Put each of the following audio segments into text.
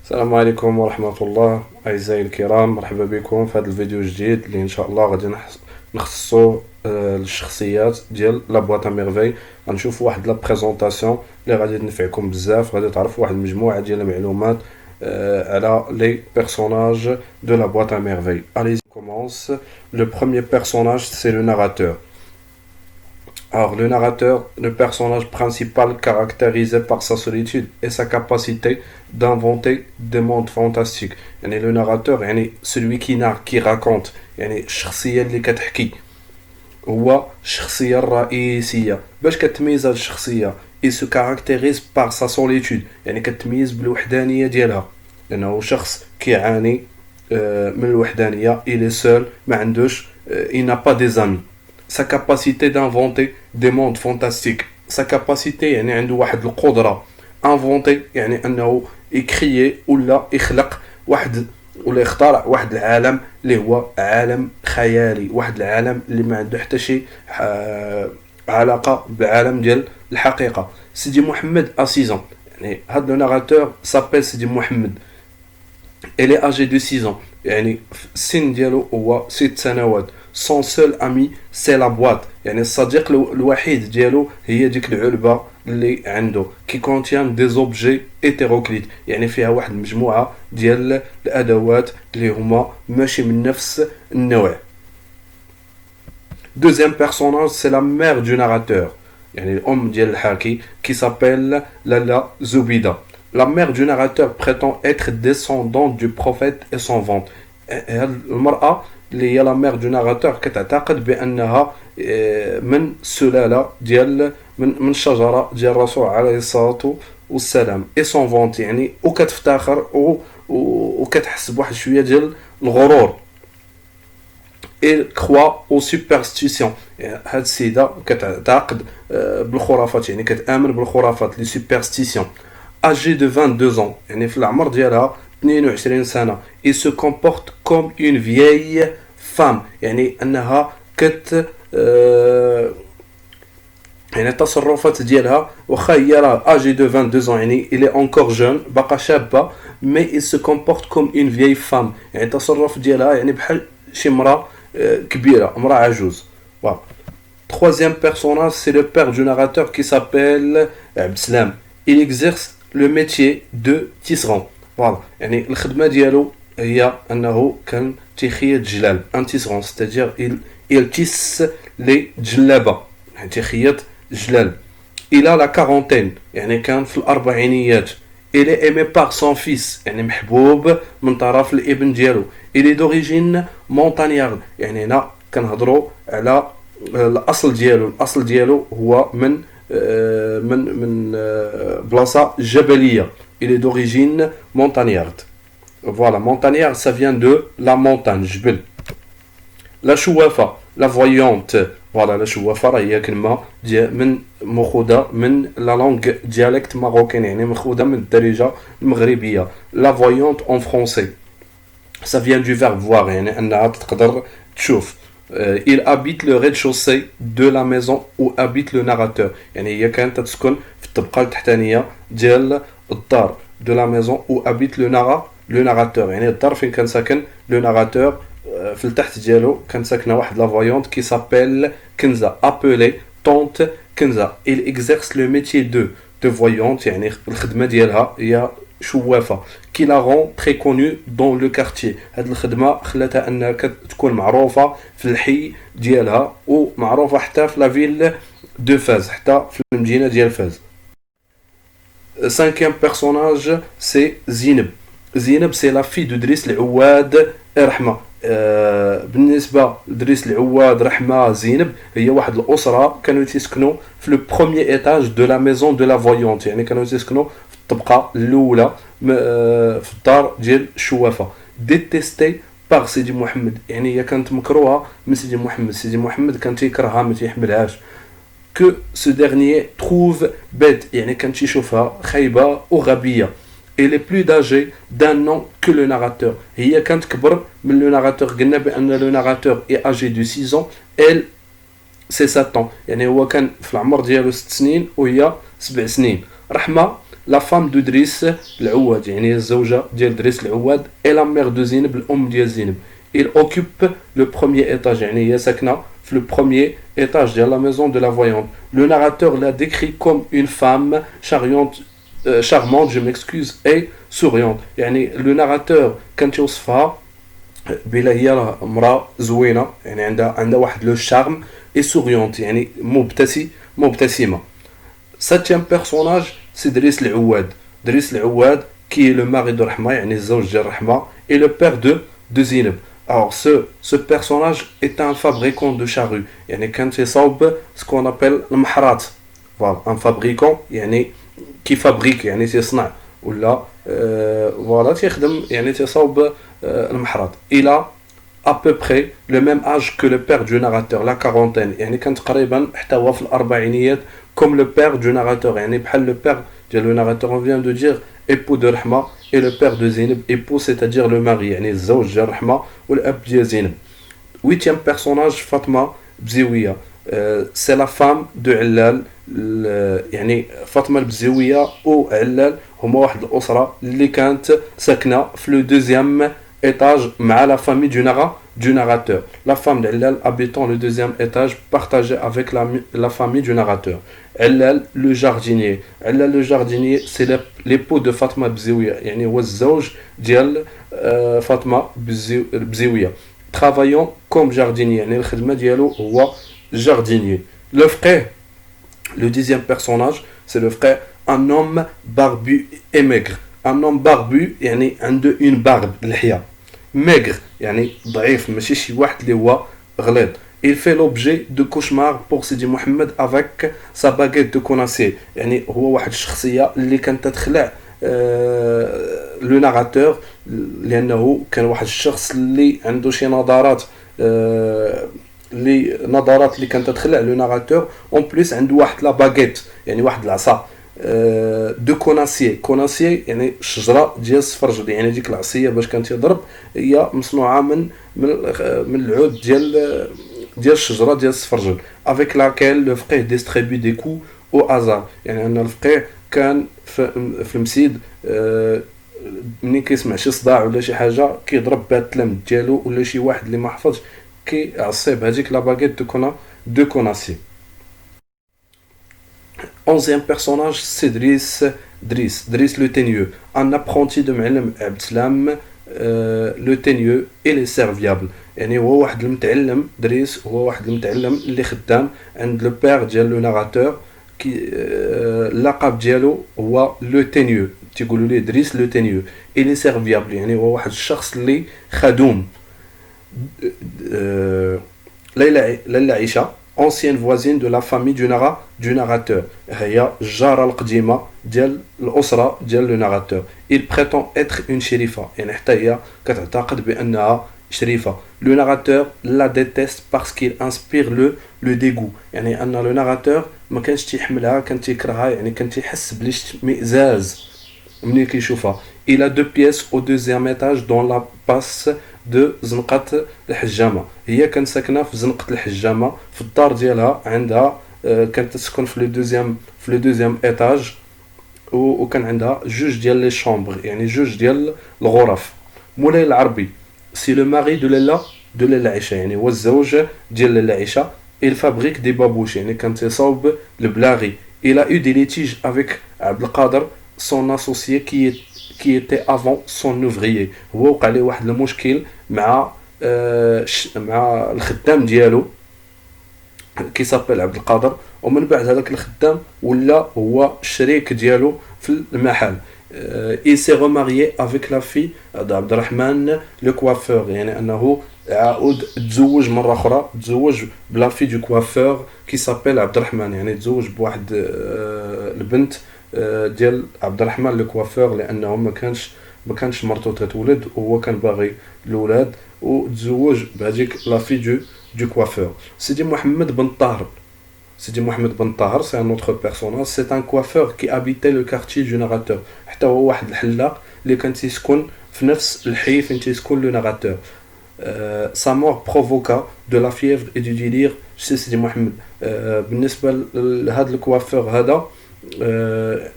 السلام عليكم ورحمة الله أعزائي الكرام، مرحبا بكم في هذا الفيديو الجديد اللي إن شاء الله غادي نخصصو للشخصيات ديال لا بواط ا ميرفي. غنشوفوا واحد لا بريزونطاسيون اللي غادي تنفعكم بزاف، غادي تعرفوا واحد المجموعة ديال المعلومات على لي بيرسوناج دو لا بواط ا ميرفي. Allez, on commence. Le premier personnage, c'est le narrateur. Alors, le narrateur, le personnage principal caractérisé par sa solitude et sa capacité d'inventer des mondes fantastiques. يعني le narrateur يعني celui qui narre, qui raconte. يعني الشخصية اللي كتحكي هو الشخصية الرئيسية. باش كتميز هاد الشخصية؟ il se caractérise par sa solitude، يعني كتميز بالوحدانية ديالها، لأنه شخص كيعاني من الوحدانية. il est seul، ما عندوش il n'a pas des amis. Sa capacité d'inventer des mondes fantastiques. Sa capacité يعني عنده واحد القدرة inventer، يعني أنه يكريي ولا يخلق واحد ولا يخترع واحد العالم اللي هو عالم خيالي، واحد العالم اللي ما عنده حتى شي علاقة بالعالم ديال الحقيقة. سيدي محمد a 6 ans، يعني هاد لو ناراتور s'appelle سيدي محمد. Elle est âgée de 6 ans، يعني السن ديالو هو 6 سنوات. Son seul ami c'est la boîte، يعني الصديق الوحيد ديالو هي ديك العلبة اللي عنده qui contient des objets hétéroclites، يعني فيها واحد المجموعة ديال الأدوات اللي هما ماشي من نفس النوع. Deuxième personnage c'est la mère du narrateur، يعني الأم ديال الحاكي qui s'appelle Lala Zoubida. La mère du narrateur prétend être descendante du prophète et son ventre. المرأة اللي هي لا مير دو ناراتور كتعتقد بانها من سلاله ديال من الشجره ديال الرسول عليه الصلاه والسلام. اي سون فونت، يعني وكتفتخر وكتحس بواحد شويه ديال الغرور. اي كخوا او سوبرستيسيون، هاد السيده كتعتقد بالخرافات، يعني كتامن بالخرافات لي سوبرستيسيون. اجي دو 22 ans، يعني في العمر ديالها 22 سنة. il se comporte comme une vieille femme، يعني أنها يعني التصرفات ديالها واخا هي راه âgée de 22 ans، يعني il est encore jeune، باقا شابة، mais il se comporte comme une vieille femme، يعني التصرف ديالها يعني بحال شي مرأة كبيرة، مرأة عجوز. voilà. Troisième personnage, c'est le père du narrateur qui s'appelle Abdeslam. Il exerce le métier de tisserand. فوالا، يعني الخدمه ديالو هي انه كان تيخيط جلال، ان تيسغون، ستادير il tisse لي جلابه، يعني تيخيط جلال. il a la quarantaine، يعني كان في الاربعينيات. il est aimé par son fils، يعني محبوب من طرف الابن ديالو. il est d'origine montagnarde، يعني هنا كنهضروا على الاصل ديالو هو من بلاصه جبليه. Il est d'origine montagnarde. Voilà, montagnarde, ça vient de la montagne, جبل. La chouafa, la voyante. Voilà, la chouafa هي كلمة من مخودة من la langue dialecte marocaine، يعني مخودة من الدارجة المغربية. La voyante en français. Ça vient du verbe voir، يعني أنها تقدر تشوف. Il habite le rez-de-chaussée de la maison où habite le narrateur، يعني هي كانت تسكن في الطبقة التحتانية ديال الدار de la maison où habite le narrateur، يعني الدار فين كان ساكن لو ناراتور. في التحت ديالو كان ساكنه واحد لا فويونت كي سابيل كنزا، appelée tante كنزا. il exerce le métier de voyante، يعني الخدمه ديالها هي شوافه. qui la rend très connue dans le quartier، هاد الخدمه خلاتها انها كتكون معروفه في الحي ديالها ومعروفه حتى في لا فيل دو فاز، حتى في المدينه ديال فاز. Cinquième personnage, c'est Zineb. Zineb, c'est la fille de Driss العواد رحمة. بالنسبة لدريس العواد رحمة زينب هي واحد الأسرة كانوا تيسكنوا في لو بروميي إيتاج دو لا ميزون دو لا فويونت، يعني كانوا تيسكنوا في الطبقة الأولى في الدار ديال الشوافة. ديتيستي باغ سيدي محمد، يعني هي كانت مكروهة من سيدي محمد. سيدي محمد كان تيكرهها ما تيحملهاش. que ce dernier trouve bête، يعني كان تيشوفها خايبة وغبية. elle est plus âgée d'un an que le narrateur، هي كانت كبر من le narrateur. قلنا بأن le narrateur est âgé de 6 ans، elle c'est 7 ans، يعني هو كان في العمر ديالو 6 سنين وهي 7 سنين. رحمة la femme de Driss العواد يعني الزوجة ديال دريس العواد et la mère de زينب الأم ديال زينب. Il occupe le premier étage يعني هي ساكنة في le premier étage de la maison de la voyante. Le narrateur l'a décrit comme une femme charmante, je m'excuse, et souriante. يعني le narrateur كان توصفها بلا هي راه امراه زوينه يعني عندها واحد لو شارم اي سوريونت يعني مبتسمه. ساتيام بيرسوناج سي دريس العواد. دريس العواد كي لو ماري دو رحمه يعني الزوج ديال رحمه اي لو بير دو زينب. Alors ce personnage est un fabricant de charrues يعني كان تيصاوب ce qu'on appelle المحرات. Voilà, un fabricant يعني كي فابريك يعني تيصنع ولا فوالا تيخدم يعني تيصاوب المحرات. Il a à peu près le même âge que le père du narrateur, la quarantaine. يعني كان تقريبا حتى هو في الأربعينيات comme le père du narrateur يعني بحال le père ديال le narrateur. On vient de dire époux de Rahma et le père de Zainab, époux c'est-à-dire le mari يعني الزوج ديال رحمة والأب ديال زينب. Huitième personnage فاطمة بزيوية. C'est la femme de علال. يعني فاطمة البزيوية و علال هما واحد الأسرة اللي كانت ساكنة في لو دوزيام étage مع la famille du narrateur. La femme d'Allal habitant le deuxième étage partagé avec la famille du narrateur. Allal le jardinier. Allal le jardinier c'est l'époux de Fatma Bzouia. يعني هو الزوج ديال فاطمة بزيوية. Travaillant comme jardinier. يعني الخدمة ديالو هو jardinier. Le frère, le dixième personnage, c'est le frère, un homme barbu et maigre. Un homme barbu يعني عنده une barbe لحية. Maigre يعني ضعيف ماشي شي واحد اللي هو غليظ. Il fait l'objet de cauchemar pour Sidi Mohamed avec sa baguette de conacier. يعني هو واحد الشخصية اللي كانت تخلع لو ناراتور لأنه كان واحد الشخص اللي عنده شي نظرات اللي كانت تخلع لو ناراتور. اون بليس عنده واحد لا باغيت يعني واحد العصا دو كوناسيي يعني الشجره ديال السفرجل يعني ديك العصيه باش كان تيضرب هي مصنوعه من العود ديال الشجره ديال السفرجل. افيك لاكيل لو فقيه ديستريبي دي كو او ازار يعني ان الفقيه كان في المسيد ملي كيسمع شي صداع ولا شي حاجه كيضرب بها التلامذ ديالو ولا شي واحد اللي ما حفظش كيعصي بهذيك لا باغيت دو كوناسي. Onzième personnage, c'est Driss le Teigneux, un apprenti de معلم عبد السلام le Teigneux et les serviables. يعني هو واحد المتعلم دريس هو واحد المتعلم اللي خدام عند لو بير ديال لو ناراتور كي اللقب ديالو هو لو تينيو تيقولوا ليه دريس لو تينيو et les serviables يعني هو واحد الشخص اللي خدوم. ليلى عيشة ancienne voisine de la famille du narrateur. هي الجارة القديمة ديال الأسرة ديال le narrateur. Il prétend être une shérifa يعني حتى هي كتعتقد بأنها شريفة. Le narrateur la déteste parce qu'il inspire le dégoût يعني أن le narrateur ما كانش تيحملها كان تيكرهها يعني كان تيحس بالاشمئزاز ملي كيشوفها. Il a deux pièces au deuxième étage dans la passe de زنقة الحجامة. هي كانت ساكنة في زنقة الحجامة في الدار ديالها عندها كانت تسكن في لو دوزيام ايتاج وكان عندها جوج ديال لي شامبر يعني جوج ديال الغرف. مولاي العربي سي لو ماري دو لاله عيشه يعني هو الزوج ديال لاله عيشه. il fabrique des babouches يعني كان تيصاوب البلاغي. il a eu des litiges avec عبد القادر son associé qui était avant son ouvrier. هو وقع ليه واحد المشكل مع الخدام ديالو كي سابيل عبد القادر ومن بعد هذاك الخدام ولا هو الشريك ديالو في المحل. il s'est remarié avec la fille عبد الرحمن لو كوافور يعني انه عاود تزوج مره اخرى تزوج بلا في دو كوافور كي سابيل عبد الرحمن يعني تزوج بواحد البنت ديال عبد الرحمن لو كوافور لانه ما كانش مرتو تتولد وهو كان باغي الاولاد وتزوج بهذيك لا في دو كوافور. سيدي محمد بن طاهر c'est un autre personnage. C'est un coiffeur qui habitait le quartier du narrateur. حتى هو واحد الحلاق اللي كان تيسكن في نفس الحي فين تيسكن le narrateur. Sa mort provoqua de la fièvre et du délire chez Sidi Mohamed. بالنسبة لهذا الكوافور هذا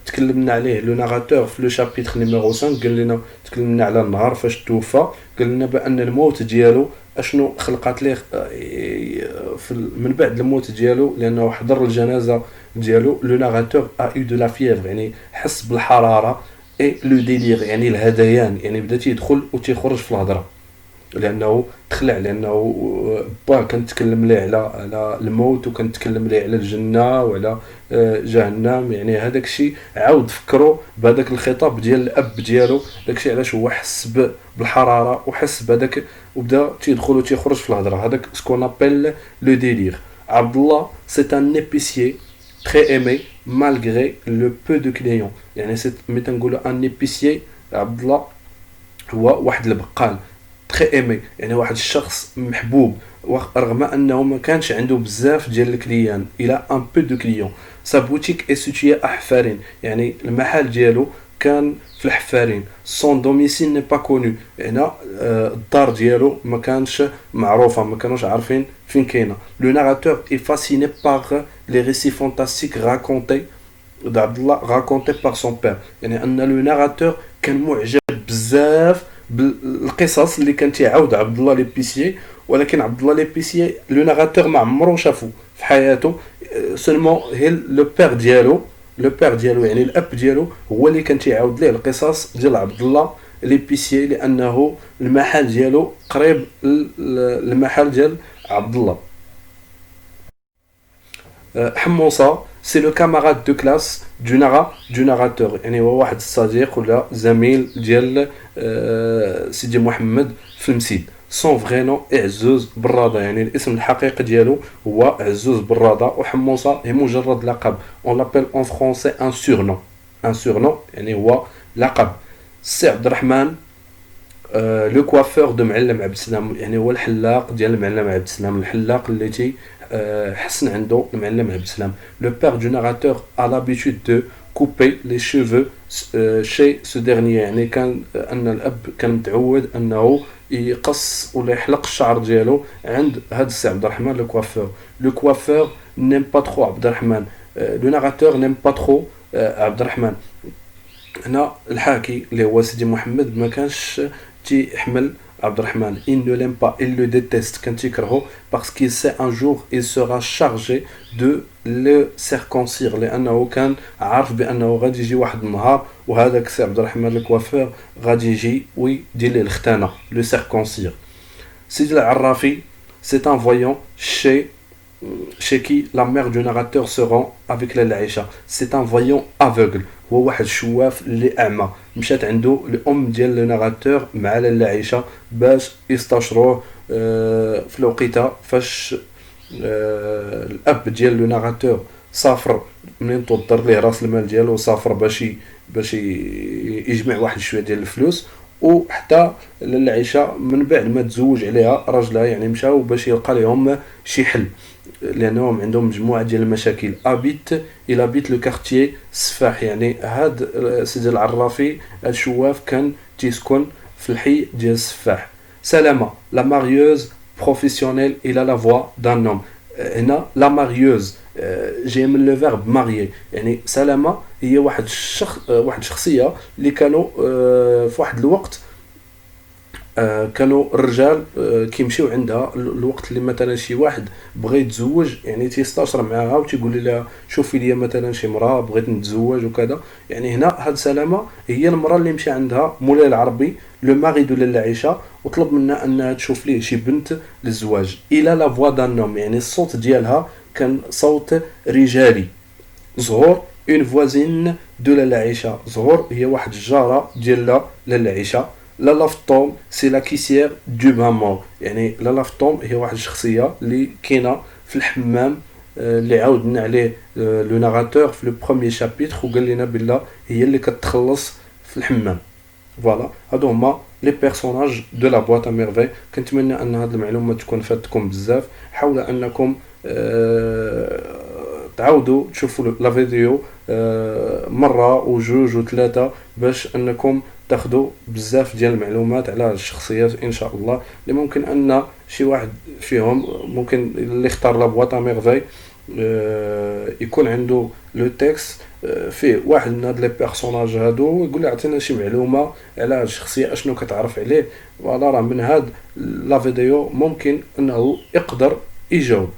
تكلمنا عليه لو ناراتور في لو شابيتر نيميرو 5. قال لنا تكلمنا على النهار فاش توفى، قال لنا بان الموت ديالو اشنو خلقات ليه من بعد الموت ديالو، لانه حضر الجنازه ديالو. لو ناراتور ا يو دو لا فيير، يعني حس بالحراره، اي لو ديلير يعني الهذيان، يعني بدا تيدخل وتيخرج في الهضره، لانه تخلع، لانه كنتكلم ليه على الموت، وكنتكلم ليه على الجنه وعلى جهنم. يعني هذاك الشيء عاود فكروا بهذاك الخطاب ديال الاب ديالو، داك الشيء علاش هو حس بالحراره وحس بهذاك، وبدا تيدخل وتيخرج في الهضره. هذاك سكون ابل لو ديلير. عبد الله سي ان épicier très aimé malgré le peu de clients. يعني ملي تنقولوا ان épicier، عبد الله هو واحد البقال تري ايمي، يعني واحد الشخص محبوب رغم انه ما كانش عنده بزاف ديال الكليان، الى ان بو دو كليون. سا بوتيك اي سيتويي احفارين، يعني المحل ديالو كان في الحفارين. سون دوميسيل ني با كونو، هنا الدار ديالو ما كانش معروفه، ما كانوش عارفين فين كاينه. لو ناراتور اي فاسيني باغ لي ريسي فانتاستيك راكونتي عبد الله راكونتي باغ سون بير، يعني ان لو ناراتور كان معجب بزاف بالقصص اللي كان تيعاود عبد الله ليبيسيي. ولكن عبد الله ليبيسيي لو ناراتور ما عمرو شافو في حياته، سولمون هي لو بير ديالو، يعني الاب ديالو هو اللي كان تيعاود ليه القصص ديال عبد الله ليبيسيي، لانه المحل ديالو قريب المحل ديال عبد الله. حموصه سي لو كاماراد دو كلاس دو ناراتور، يعني هو واحد الصديق ولا زميل ديال سيدي محمد في المسيد. سون فري نون عزوز براده، يعني الاسم الحقيقي ديالو هو عزوز براده، وحموصه هي مجرد لقب. اون لابيل اون فرونسي ان سورنون، يعني هو لقب. سي عبد الرحمن لو كوافور دو معلم عبد السلام، يعني هو الحلاق ديال المعلم عبد السلام، الحلاق اللي تي حسن عنده المعلم عبد السلام. لو بير دو ناراتور ا لابيتود دو كوبي لي شيفو شي سو ديرني، يعني كان ان الاب كان متعود انه يقص ولا يحلق الشعر ديالو عند هذا السي عبد الرحمن لو كوافور نيم با ترو عبد الرحمن، لو ناراتور نيم با ترو عبد الرحمن. هنا الحاكي اللي هو سيدي محمد ما كانش تيحمل عبد الرحمن. il ne l'aime pas, il le déteste, كان تيكرهو parce qu'il sait un jour il sera chargé de le circoncire، لانه كان عارف بانه غادي يجي واحد النهار وهذاك سي عبد الرحمن الكوافير غادي يجي ويدير ليه الختانه لو سيركونسير. سيدي العرافي c'est un voyant chez qui la mère du narrateur se rend avec لاله عائشه. c'est un voyant aveugle، هو واحد الشواف اللي اعمى، مشات عنده الام ديال لو ناراتور مع لاله عائشه باش يستشروه في الوقيته فاش الاب ديال لو ناراتور سافر، منين تضر ليه راس المال ديالو سافر باش يجمع واحد شويه ديال الفلوس. وحتى لاله عائشه من بعد ما تزوج عليها راجلها، يعني مشاو باش يلقى لهم شي حل، لانهم عندهم مجموعه ديال المشاكل. الى بيت لو كارتيي سفاح، يعني هاد سيدي العرافي الشواف كان تيسكن في الحي ديال السفاح. سلامه لا ماريوز بروفيسيونيل الى لا فوا دان نوم، هنا لا ماريوز جاي من لو فيرب ماريي، يعني سلامه هي واحد شخصيه اللي كانوا في واحد الوقت كانوا الرجال كيمشيو عندها الوقت اللي مثلا شي واحد بغى يتزوج، يعني تيستاشر معاها وتيقول لها شوفي لي مثلا شي مراه بغيت نتزوج وكذا. يعني هنا هاد سلامه هي المراه اللي مشى عندها مولاي العربي لو ماري دو لاله عائشه وطلب منها انها تشوف ليه شي بنت للزواج. الى لا فوا دان نوم، يعني الصوت ديالها كان صوت رجالي. زهور اون فوازين دو لاله عائشه، زهور هي واحد الجاره ديال لاله عائشه. لالا فطوم سي لا كيسيير دو بان مور، يعني لالا فطوم هي واحد الشخصيه اللي كاينه في الحمام اللي عاودنا عليه لو ناراتور في لو بروميير شابيتر وقال لنا بلا هي اللي كتخلص في الحمام. فوالا هادو هما لي بيرسوناج دو لا بواط ا ميرفي. كنتمنى ان هاد المعلومه تكون فاتكم بزاف. حاولوا انكم تعاودوا تشوفوا لا فيديو مره وجوج وثلاثه باش انكم تاخذوا بزاف ديال المعلومات على الشخصيات ان شاء الله، اللي ممكن ان شي واحد فيهم ممكن اللي اختار لا بواط ا ميرفي يكون عنده لو تكست فيه واحد من هاد لي بيرسوناج هادو، يقول له عطينا شي معلومه على هاد الشخصيه اشنو كتعرف عليه. فوالا راه من هاد لا فيديو ممكن انه يقدر يجاوب.